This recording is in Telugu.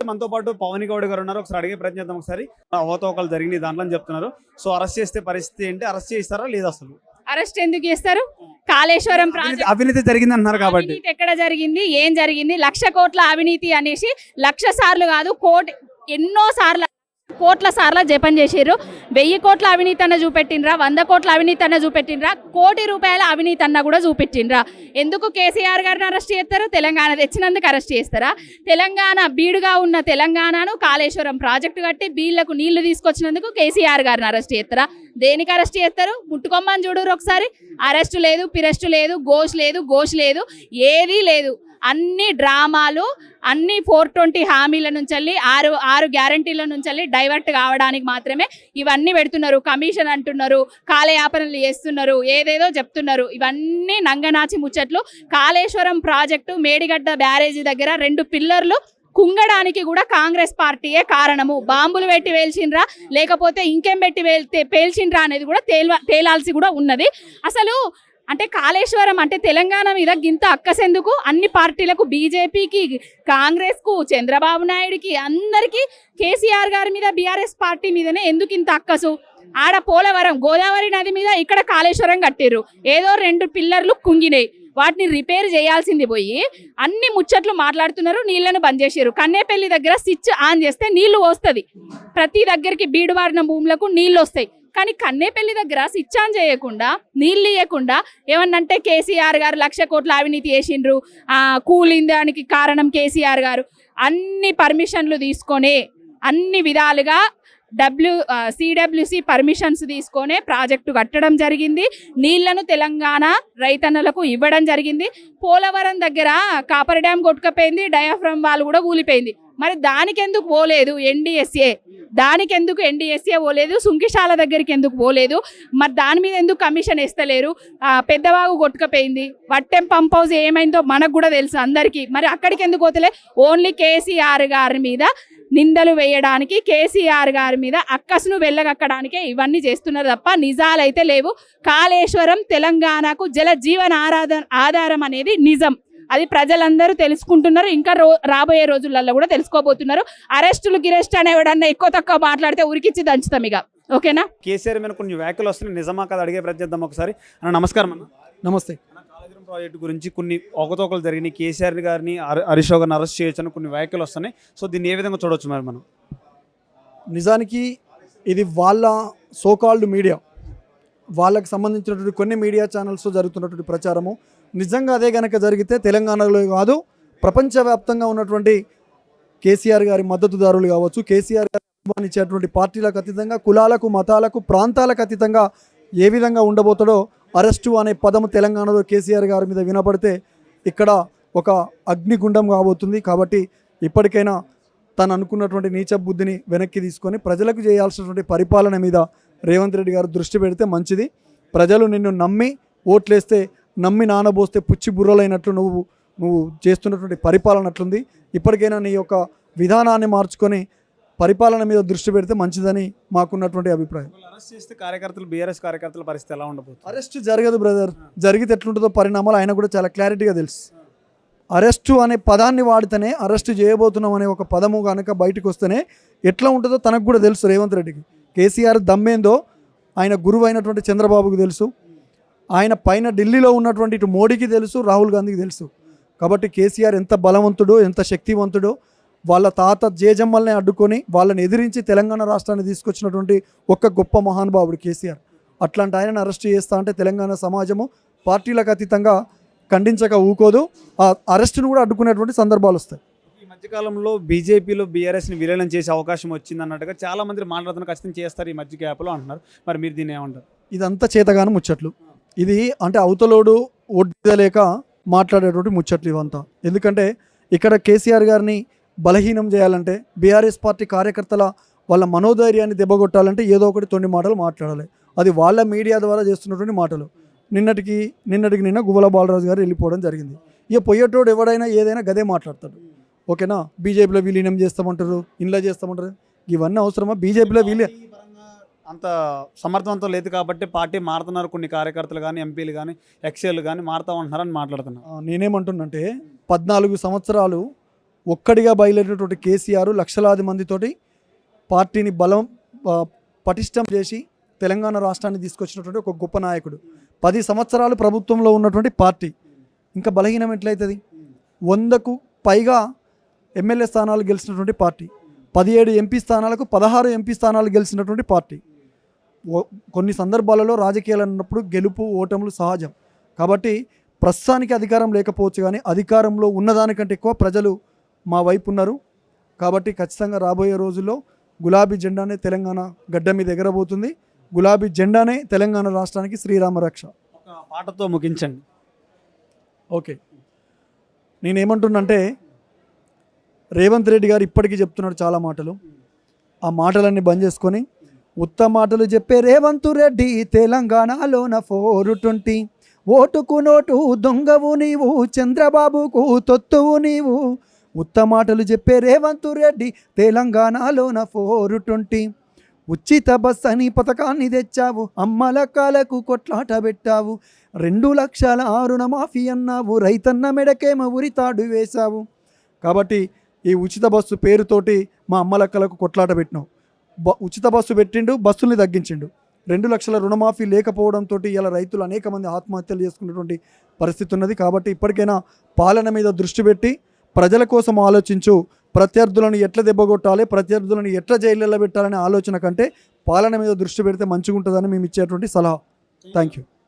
మనతో పాటు పవన్ గౌడ్ గారు ఉన్నారు. ఒకసారి అడిగే ప్రయత్నం చేద్దాం. ఒకసారి అవతవకలు జరిగినాయి దాంట్లో అని చెప్తున్నారు. సో అరెస్ట్ చేస్తే పరిస్థితి ఏంటి? అరెస్ట్ చేస్తారా లేదా? అసలు అరెస్ట్ ఎందుకు చేస్తారు? కాళేశ్వరం అవినీతి జరిగింది అంటున్నారు కాబట్టి ఎక్కడ జరిగింది, ఏం జరిగింది? 1,00,000 కోట్ల అవినీతి అనేసి 1,00,000 సార్లు కాదు, ఎన్నో సార్లు, కోట్ల సార్లు జపం చేసారు. 1000 కోట్ల అవినీతి అన్న చూపెట్టినరా, 100 కోట్ల అవినీతి అన్న చూపెట్టినరా, ₹1,00,00,000 అవినీతి అన్న కూడా చూపెట్టినరా? ఎందుకు కేసీఆర్ గారిని అరెస్ట్ చేస్తారు? తెలంగాణ తెచ్చినందుకు అరెస్ట్ చేస్తారా? తెలంగాణ బీడుగా ఉన్న తెలంగాణను కాళేశ్వరం ప్రాజెక్టు కట్టి బీళ్లకు నీళ్లు తీసుకొచ్చినందుకు కేసీఆర్ గారిని అరెస్ట్ చేస్తారా? దేనికి అరెస్ట్ చేస్తారు? ముట్టుకోమ్మని చూడరు ఒకసారి. అరెస్టు లేదు, పిరెస్టు లేదు, గోష్ లేదు, ఏదీ లేదు. అన్ని డ్రామాలు, అన్ని 420 హామీల నుంచి ఆరు గ్యారంటీల నుంచి డైవర్ట్ కావడానికి మాత్రమే ఇవన్నీ పెడుతున్నారు. కమిషన్ అంటున్నారు, కాలయాపనలు చేస్తున్నారు, ఏదేదో చెప్తున్నారు. ఇవన్నీ నంగనాచి ముచ్చట్లు. కాళేశ్వరం ప్రాజెక్టు మేడిగడ్డ బ్యారేజీ దగ్గర 2 పిల్లర్లు కుంగడానికి కూడా కాంగ్రెస్ పార్టీయే కారణము. బాంబులు పెట్టి పేల్చిండ్రా లేకపోతే ఇంకేం పెట్టి పేల్చిండ్రా అనేది కూడా తేలాల్సి కూడా ఉన్నది. అసలు అంటే కాళేశ్వరం అంటే తెలంగాణ మీద గింత అక్కసెందుకు? అన్ని పార్టీలకు, బీజేపీకి, కాంగ్రెస్కు, చంద్రబాబు నాయుడుకి, అందరికీ కేసీఆర్ గారి మీద, బీఆర్ఎస్ పార్టీ మీదనే ఎందుకు ఇంత అక్కసు? ఆడ పోలవరం గోదావరి నది మీద, ఇక్కడ కాళేశ్వరం కట్టిర్రు. ఏదో 2 పిల్లర్లు కుంగినాయి, వాటిని రిపేర్ చేయాల్సింది పోయి అన్ని ముచ్చట్లు మాట్లాడుతున్నారు. నీళ్లను బంద్ చేసారు. కన్నేపల్లి దగ్గర స్విచ్ ఆన్ చేస్తే నీళ్లు వస్తుంది. ప్రతి దగ్గరికి బీడువారిన భూములకు నీళ్లు వస్తాయి. కానీ కన్నేపల్లి దగ్గర స్విచ్ ఆన్ చేయకుండా, నీళ్ళు ఇవ్వకుండా ఏమన్నంటే కేసీఆర్ గారు 1,00,000 కోట్ల అవినీతి చేసిండ్రు, కూలిందానికి కారణం కేసీఆర్ గారు. అన్ని పర్మిషన్లు తీసుకొని, అన్ని విధాలుగా CWC పర్మిషన్స్ తీసుకొనే ప్రాజెక్టు కట్టడం జరిగింది. నీళ్లను తెలంగాణ రైతన్నలకు ఇవ్వడం జరిగింది. పోలవరం దగ్గర కాపర్ డ్యామ్ కొట్టుకపోయింది, డయాఫ్రమ్ వాల్ కూడా కూలిపోయింది. మరి దానికి ఎందుకు పోలేదు NDSA? దానికి ఎందుకు NDSA పోలేదు? సుంకిశాల దగ్గరికి ఎందుకు పోలేదు? మరి దాని మీద ఎందుకు కమిషన్ ఇస్తలేరు? పెద్దవాగు కొట్టుకపోయింది, వట్టెం పంప్ హౌస్ ఏమైందో మనకు కూడా తెలుసు అందరికీ. మరి అక్కడికి ఎందుకు పోతలే? ఓన్లీ కేసీఆర్ గారి మీద నిందలు వేయడానికి, కేసీఆర్ గారి మీద అక్కసును వెళ్ళగక్కడానికే ఇవన్నీ చేస్తున్నారు తప్ప నిజాలైతే లేవు. కాళేశ్వరం తెలంగాణకు జల జీవన ఆధారం అనేది నిజం. అది ప్రజలందరూ తెలుసుకుంటున్నారు. ఇంకా రాబోయే రోజులలో కూడా తెలుసుకోబోతున్నారు. గిరెస్ట్ అని ఎవడన్నా ఎక్కువ తక్కువ మాట్లాడితే ఉరికిచ్చి దంచుతాం ఇక. ఓకేనా? కేసీఆర్ మీద కొన్ని వ్యాఖ్యలు వస్తున్నాయి, నిజమా కదా అడిగే ప్రయత్నిద్దాం ఒకసారి. అన్న నమస్కారం. అన్న నమస్తే. కాళేశ్వరం ప్రాజెక్టు గురించి కొన్ని అవకతవకలు జరిగినాయి, కేసీఆర్ గారిని, హరీష్ రావు గారిని అరెస్ట్ చేయొచ్చని కొన్ని వ్యాఖ్యలు వస్తున్నాయి. సో దీన్ని ఏ విధంగా చూడవచ్చు మరి మనం? నిజానికి ఇది వాళ్ళ సోకాల్డ్ మీడియా, వాళ్ళకి సంబంధించినటువంటి కొన్ని మీడియా ఛానల్స్ జరుగుతున్నటువంటి ప్రచారము. నిజంగా అదే కనుక జరిగితే తెలంగాణలో కాదు, ప్రపంచవ్యాప్తంగా ఉన్నటువంటి కేసీఆర్ గారి మద్దతుదారులు కావచ్చు, కేసీఆర్ గారి అభిమానించేటువంటి పార్టీలకు అతీతంగా, కులాలకు, మతాలకు, ప్రాంతాలకు అతీతంగా ఏ విధంగా ఉండబోతాడో, అరెస్టు అనే పదము తెలంగాణలో కేసీఆర్ గారి మీద వినపడితే ఇక్కడ ఒక అగ్నిగుండం కాబోతుంది. కాబట్టి ఇప్పటికైనా తను అనుకున్నటువంటి నీచ బుద్ధిని వెనక్కి తీసుకొని ప్రజలకు చేయాల్సినటువంటి పరిపాలన మీద రేవంత్ రెడ్డి గారు దృష్టి పెడితే మంచిది. ప్రజలు నిన్ను నమ్మి ఓట్లేస్తే, నమ్మి నానబోస్తే పుచ్చి బుర్రలైనట్లు నువ్వు చేస్తున్నటువంటి పరిపాలన అట్లుంది. ఇప్పటికైనా నీ యొక్క విధానాన్ని మార్చుకొని పరిపాలన మీద దృష్టి పెడితే మంచిదని మాకున్నటువంటి అభిప్రాయం. అరెస్ట్ చేస్తే కార్యకర్తలు, బీఆర్ఎస్ కార్యకర్తల పరిస్థితి ఎలా ఉండబోతుంది? అరెస్ట్ జరగదు బ్రదర్. జరిగితే ఎట్లుంటుందో పరిణామాలు ఆయన కూడా చాలా క్లారిటీగా తెలుసు. అరెస్టు అనే పదాన్ని వాడితేనే, అరెస్టు చేయబోతున్నాం అనే ఒక పదము కనుక బయటకు వస్తేనే ఎట్లా ఉంటుందో తనకు కూడా తెలుసు. రేవంత్ రెడ్డికి కేసీఆర్ దమ్మేందో ఆయన గురువు అయినటువంటి చంద్రబాబుకు తెలుసు. ఆయన పైన ఢిల్లీలో ఉన్నటువంటి ఇటు మోడీకి తెలుసు, రాహుల్ గాంధీకి తెలుసు. కాబట్టి కేసీఆర్ ఎంత బలవంతుడో, ఎంత శక్తివంతుడో, వాళ్ళ తాత జేజమ్మల్ని అడ్డుకొని వాళ్ళని ఎదిరించి తెలంగాణ రాష్ట్రాన్ని తీసుకొచ్చినటువంటి ఒక గొప్ప మహానుభావుడు కేసీఆర్. అట్లాంటి ఆయనను అరెస్ట్ చేస్తా అంటే తెలంగాణ సమాజము పార్టీలకు అతీతంగా ఖండించక ఊకోదు. ఆ అరెస్టును కూడా అడ్డుకునేటువంటి సందర్భాలు వస్తాయి. ఈ మధ్యకాలంలో బీజేపీలో బీఆర్ఎస్ని విలీనం చేసే అవకాశం వచ్చింది అన్నట్టుగా చాలా మంది మాట్లాడుతున్నారు. ఖచ్చితంగా చేస్తారు ఈ మధ్య గ్యాప్లో అంటున్నారు. మరి మీరు దీన్ని ఏమంటారు? ఇదంతా చేతగాని ముచ్చట్లు. ఇది అంటే అవతలోడు ఒడ్డలేక మాట్లాడేటువంటి ముచ్చట్లు ఇవంతా. ఎందుకంటే ఇక్కడ కేసీఆర్ గారిని బలహీనం చేయాలంటే, బీఆర్ఎస్ పార్టీ కార్యకర్తల వాళ్ళ మనోధైర్యాన్ని దెబ్బగొట్టాలంటే ఏదో ఒకటి తొండి మాటలు మాట్లాడాలి. అది వాళ్ళ మీడియా ద్వారా చేస్తున్నటువంటి మాటలు. నిన్నటికి నిన్న గువ్వల బాలరాజు గారు వెళ్ళిపోవడం జరిగింది. ఇక పోయేటోడు ఎవడైనా ఏదైనా గదే మాట్లాడతాడు. ఓకేనా? బీజేపీలో విలీనం చేస్తామంటారు, ఇంట్లో చేస్తామంటారు. ఇవన్నీ అవసరమా? బీజేపీలో అంత సమర్థవంతం లేదు కాబట్టి పార్టీ మారుతున్నారు. కొన్ని కార్యకర్తలు కానీ, ఎంపీలు కానీ, ఎక్స్ఏలు కానీ మారుతూ ఉంటున్నారని మాట్లాడుతున్నారు. నేనేమంటున్నంటే 14 సంవత్సరాలు ఒక్కడిగా బయలుదేరినటువంటి కేసీఆర్ లక్షలాది మందితోటి పార్టీని పటిష్టం చేసి తెలంగాణ రాష్ట్రాన్ని తీసుకొచ్చినటువంటి ఒక గొప్ప నాయకుడు. 10 సంవత్సరాలు ప్రభుత్వంలో ఉన్నటువంటి పార్టీ ఇంకా బలహీనం ఎట్లయితుంది? 100కు పైగా ఎమ్మెల్యే స్థానాలు గెలిచినటువంటి పార్టీ, 17 ఎంపీ స్థానాలకు 16 ఎంపీ స్థానాలు గెలిచినటువంటి పార్టీ. కొన్ని సందర్భాలలో రాజకీయాలు అన్నప్పుడు గెలుపు ఓటములు సహజం. కాబట్టి ప్రస్తుతానికి అధికారం లేకపోవచ్చు, కానీ అధికారంలో ఉన్నదానికంటే ఎక్కువ ప్రజలు మా వైపు ఉన్నారు. కాబట్టి ఖచ్చితంగా రాబోయే రోజుల్లో గులాబీ జెండానే తెలంగాణ గడ్డ మీద ఎగరబోతుంది. గులాబీ జెండానే తెలంగాణ రాష్ట్రానికి శ్రీరామ రక్ష. ఒక పాటతో ముగించండి. ఓకే, నేనేమంటున్నంటే రేవంత్ రెడ్డి గారు ఇప్పటికీ చెప్తున్నాడు చాలా మాటలు. ఆ మాటలన్నీ బంద్ చేసుకొని ఉత్త మాటలు చెప్పే రేవంత్ రెడ్డి తెలంగాణలోన 420 ఓటుకు నోటు దొంగవు నీవు, చంద్రబాబుకు తొత్తువు నీవు. ఉత్త మాటలు చెప్పే రేవంత్ రెడ్డి తెలంగాణలోన 420 ఉచిత బస్ అని పథకాన్ని తెచ్చావు, అమ్మల కాలకు కొట్లాట పెట్టావు, 2 లక్షల రుణమాఫీ అన్నావు, రైతన్న మెడకేమో ఉరితాడు వేశావు. కాబట్టి ఈ ఉచిత బస్సు పేరుతోటి మా అమ్మలక్కలకు కొట్లాట పెట్టినావు. ఉచిత బస్సు పెట్టిండు, బస్సుల్ని తగ్గించిండు. 2 లక్షల రుణమాఫీ లేకపోవడంతో ఇలా రైతులు అనేక మంది ఆత్మహత్యలు చేసుకున్నటువంటి పరిస్థితి ఉన్నది. కాబట్టి ఇప్పటికైనా పాలన మీద దృష్టి పెట్టి ప్రజల కోసం ఆలోచించు. ప్రత్యర్థులను ఎట్లా దెబ్బగొట్టాలి, ప్రత్యర్థులను ఎట్లా జైల్లో పెట్టాలనే ఆలోచన కంటే పాలన మీద దృష్టి పెడితే మంచిగా ఉంటుందని మేము ఇచ్చేటువంటి సలహా. Thank you.